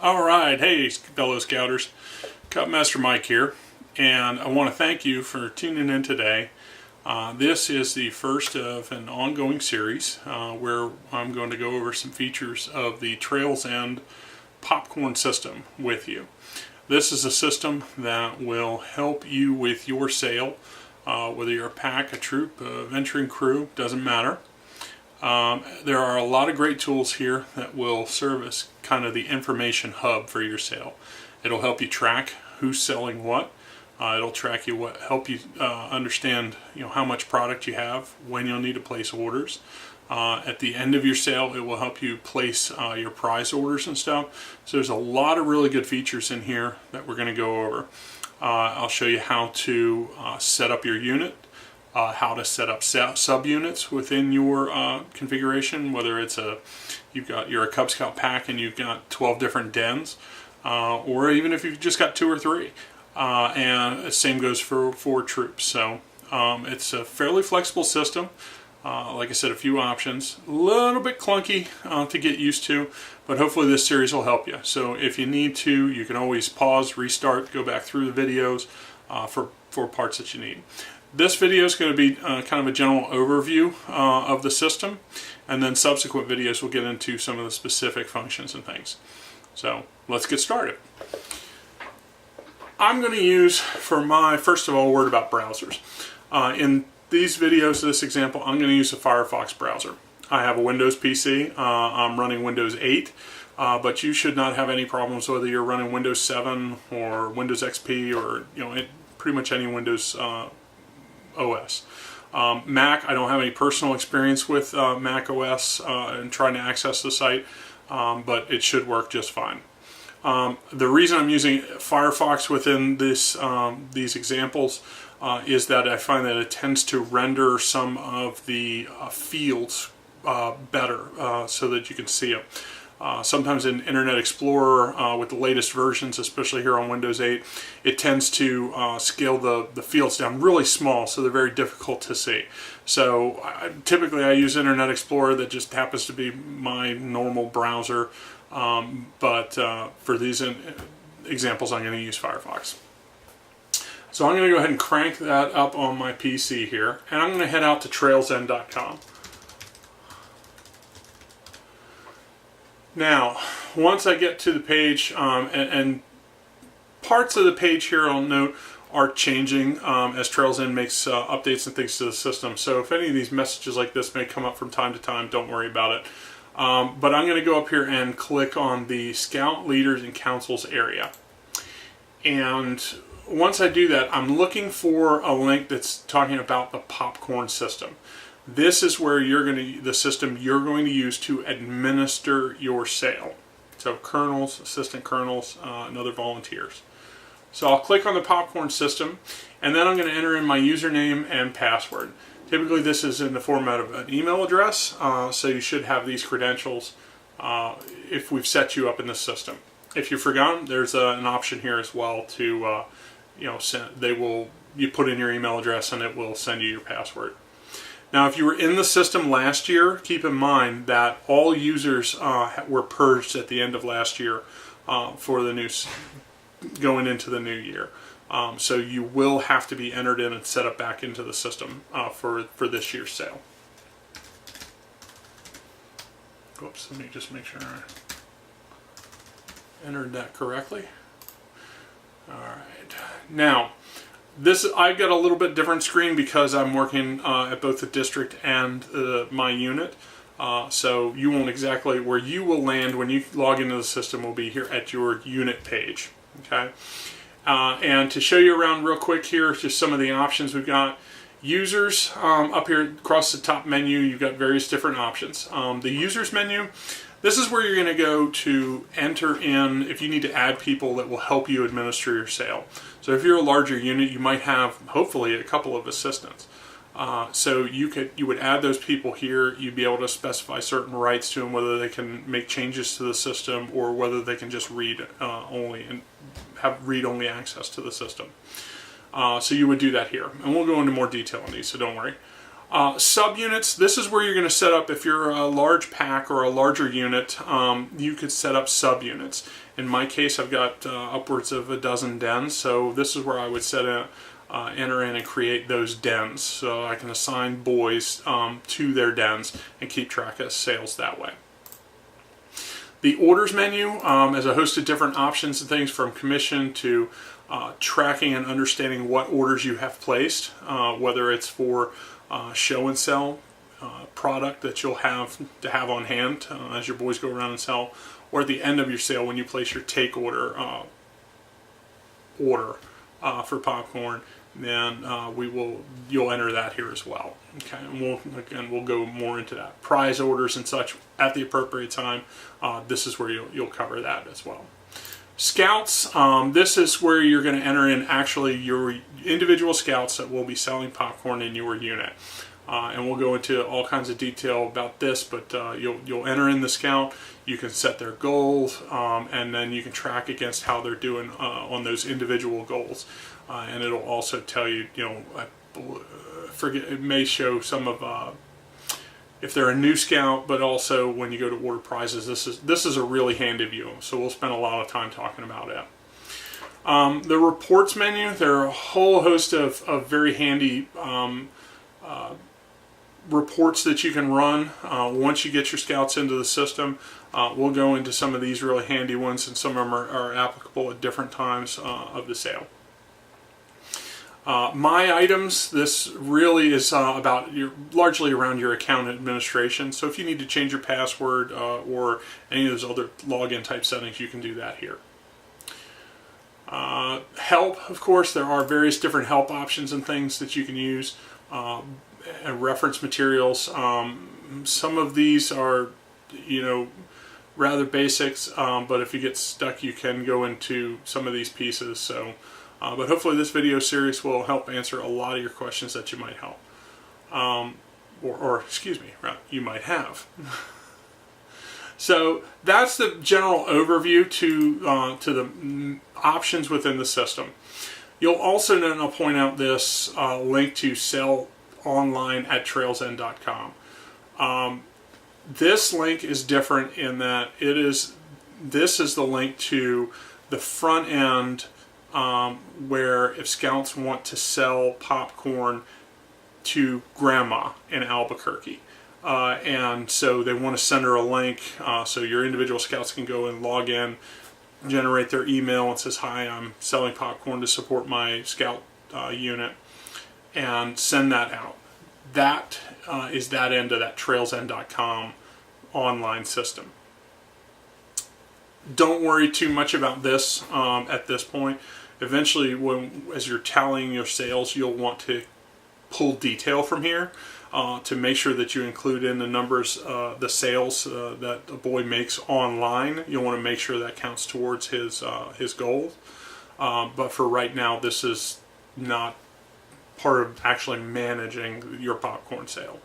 All right, hey fellow scouters, Cutmaster Mike here, and I want to thank you for tuning in today. This is the first of an ongoing series where I'm going to go over some features of the Trails End popcorn system with you. This is a system that will help you with your sale, whether you're a pack, a troop, a venturing crew, doesn't matter. There are a lot of great tools here that will serve as kind of the information hub for your sale. It'll help you track who's selling what. It'll track you help you understand how much product you have, when you'll need to place orders. At the end of your sale, it will help you place your prize orders and stuff. So there's a lot of really good features in here that we're going to go over. I'll show you how to set up your unit. How to set up subunits within your configuration, whether it's you're a Cub Scout pack and you've got 12 different dens, or even if you've just got 2 or 3, and the same goes for troops. So it's a fairly flexible system. Like I said, a few options, a little bit clunky to get used to, but hopefully this series will help you. So if you need to, you can always pause, restart, go back through the videos for parts that you need. This video is going to be kind of a general overview of the system, and then subsequent videos will get into some of the specific functions and things. So let's get started. I'm going to use, for my, first of all, a word about browsers. In these videos, this example, I'm going to use a Firefox browser. I have a Windows PC. I'm running Windows 8, but you should not have any problems whether you're running Windows 7 or Windows XP or pretty much any Windows OS. Mac, I don't have any personal experience with Mac OS and trying to access the site, but it should work just fine. The reason I'm using Firefox within these examples is that I find that it tends to render some of the fields better so that you can see them. Sometimes in Internet Explorer, with the latest versions, especially here on Windows 8, it tends to scale the fields down really small, so they're very difficult to see. So typically I use Internet Explorer, that just happens to be my normal browser, but for these examples I'm going to use Firefox. So I'm going to go ahead and crank that up on my PC here, and I'm going to head out to trailsend.com. Now, once I get to the page, and parts of the page here I'll note are changing as Trails End makes updates and things to the system. So if any of these messages like this may come up from time to time, don't worry about it. But I'm going to go up here and click on the Scout Leaders and Councils area. And once I do that, I'm looking for a link that's talking about the popcorn system. This is where the system you're going to use to administer your sale. So colonels, assistant colonels, and other volunteers. So I'll click on the popcorn system, and then I'm going to enter in my username and password. Typically this is in the format of an email address, so you should have these credentials if we've set you up in the system. If you've forgotten, there's an option here as well to, you put in your email address and it will send you your password. Now, if you were in the system last year, keep in mind that all users were purged at the end of last year for the going into the new year. So you will have to be entered in and set up back into the system for this year's sale. Whoops, let me just make sure I entered that correctly. All right. Now, I've got a little bit different screen because I'm working at both the district and my unit. So you won't exactly, where you will land when you log into the system will be here at your unit page. Okay. And to show you around real quick here, just some of the options we've got. Users, up here across the top menu, you've got various different options. The users menu, this is where you're going to go to enter in if you need to add people that will help you administer your sale. So if you're a larger unit, you might have, hopefully, a couple of assistants. So you would add those people here. You'd be able to specify certain rights to them, whether they can make changes to the system or whether they can just read only and have read-only access to the system. So you would do that here, and we'll go into more detail on these, so don't worry. Subunits, this is where you're going to set up, if you're a large pack or a larger unit, you could set up subunits. In my case, I've got upwards of a dozen dens, so this is where I would enter in and create those dens. So I can assign boys to their dens and keep track of sales that way. The orders menu has a host of different options and things, from commission to tracking and understanding what orders you have placed, whether it's for show and sell product that you'll have to have on hand as your boys go around and sell, or at the end of your sale when you place your take order for popcorn. Then you'll enter that here as well. Okay, and we'll go more into that. Prize orders and such at the appropriate time. This is where you'll cover that as well. Scouts, this is where you're going to enter in actually your individual scouts that will be selling popcorn in your unit. And we'll go into all kinds of detail about this, but you'll enter in the scout. You can set their goals, and then you can track against how they're doing on those individual goals. And it'll also tell you, it may show some of if they're a new scout, but also when you go to order prizes, this is a really handy view. So we'll spend a lot of time talking about it. The reports menu, there are a whole host of very handy reports that you can run once you get your scouts into the system. We'll go into some of these really handy ones, and some of them are applicable at different times of the sale. My items, this really is largely around your account administration. So if you need to change your password or any of those other login type settings, you can do that here. Help, of course, there are various different help options and things that you can use. And reference materials. Some of these are, rather basics, but if you get stuck, you can go into some of these pieces. So, but hopefully this video series will help answer a lot of your questions that you might have, you might have. So that's the general overview to the options within the system. You'll also know, and I'll point out this link to sell online at trailsend.com. This link is different in that this is the link to the front end where if scouts want to sell popcorn to grandma in Albuquerque. And so they want to send her a link so your individual scouts can go and log in, generate their email and says, "Hi, I'm selling popcorn to support my scout unit," and send that out. That is that end of that trailsend.com online system. Don't worry too much about this at this point. Eventually, as you're tallying your sales, you'll want to pull detail from here to make sure that you include in the numbers, the sales that a boy makes online. You'll want to make sure that counts towards his goals. But for right now, this is not part of actually managing your popcorn sale.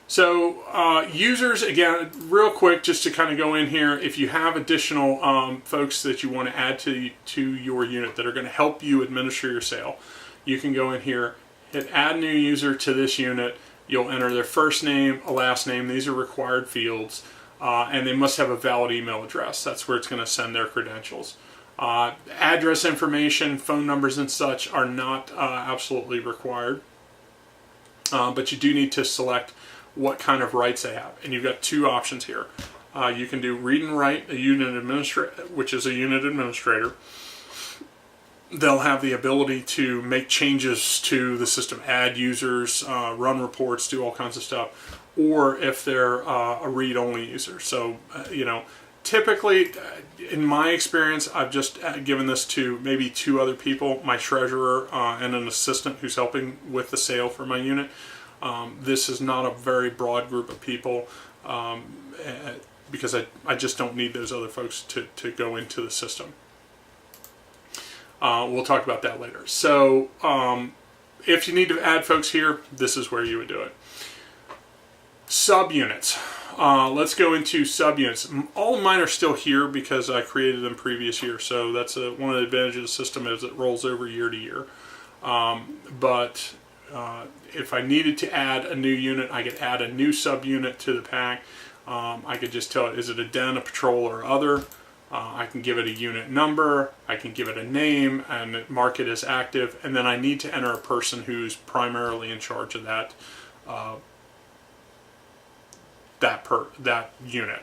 So users, again, real quick, just to kind of go in here, if you have additional folks that you want to add to your unit that are going to help you administer your sale, you can go in here, hit add new user to this unit. You'll enter their first name, a last name. These are required fields, and they must have a valid email address. That's where it's going to send their credentials. Address information, phone numbers and such are not absolutely required, but you do need to select what kind of rights they have. And you've got two options here. You can do read and write, which is a unit administrator. They'll have the ability to make changes to the system, add users, run reports, do all kinds of stuff. Or if they're a read-only user. So, typically, in my experience, I've just given this to maybe two other people, my treasurer and an assistant who's helping with the sale for my unit. This is not a very broad group of people because I just don't need those other folks to go into the system. We'll talk about that later. So if you need to add folks here, this is where you would do it. Subunits. Let's go into subunits. All of mine are still here because I created them previous year. So that's one of the advantages of the system is it rolls over year to year. But if I needed to add a new unit, I could add a new subunit to the pack. I could just tell it, is it a den, a patrol, or other? I can give it a unit number, I can give it a name, and mark it as active, and then I need to enter a person who's primarily in charge of that that unit.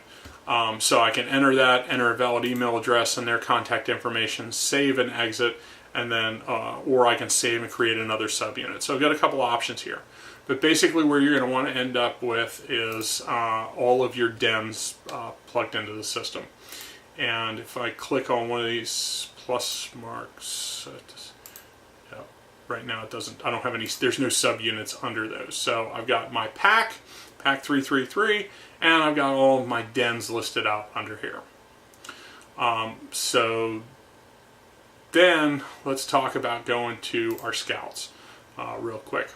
So I can enter that, enter a valid email address and their contact information, save and exit, and then, or I can save and create another subunit. So I've got a couple options here. But basically where you're going to want to end up with is all of your dens plugged into the system. And if I click on one of these plus marks, right now it doesn't, I don't have any, there's no subunits under those. So I've got my pack 333, and I've got all of my dens listed out under here. So then let's talk about going to our scouts real quick.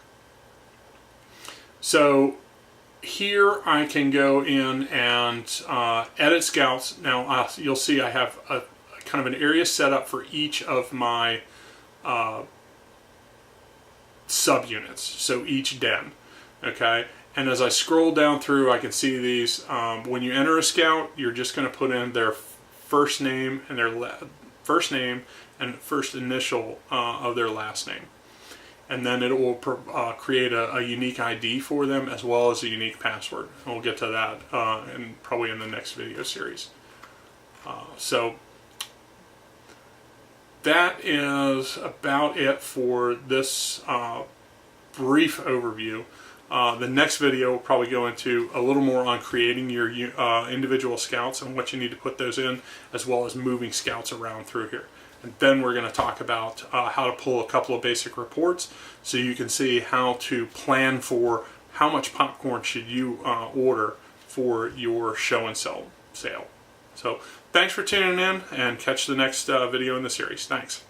So here I can go in and edit scouts. Now you'll see I have a kind of an area set up for each of my subunits, so each den, okay? And as I scroll down through, I can see these. When you enter a scout, you're just going to put in their first name and their first name and first initial of their last name. And then it will create a unique ID for them as well as a unique password. And we'll get to that probably in the next video series. So that is about it for this brief overview. The next video will probably go into a little more on creating your individual scouts and what you need to put those in, as well as moving scouts around through here. And then we're going to talk about how to pull a couple of basic reports so you can see how to plan for how much popcorn should you order for your show and sell sale. So thanks for tuning in, and catch the next video in the series. Thanks.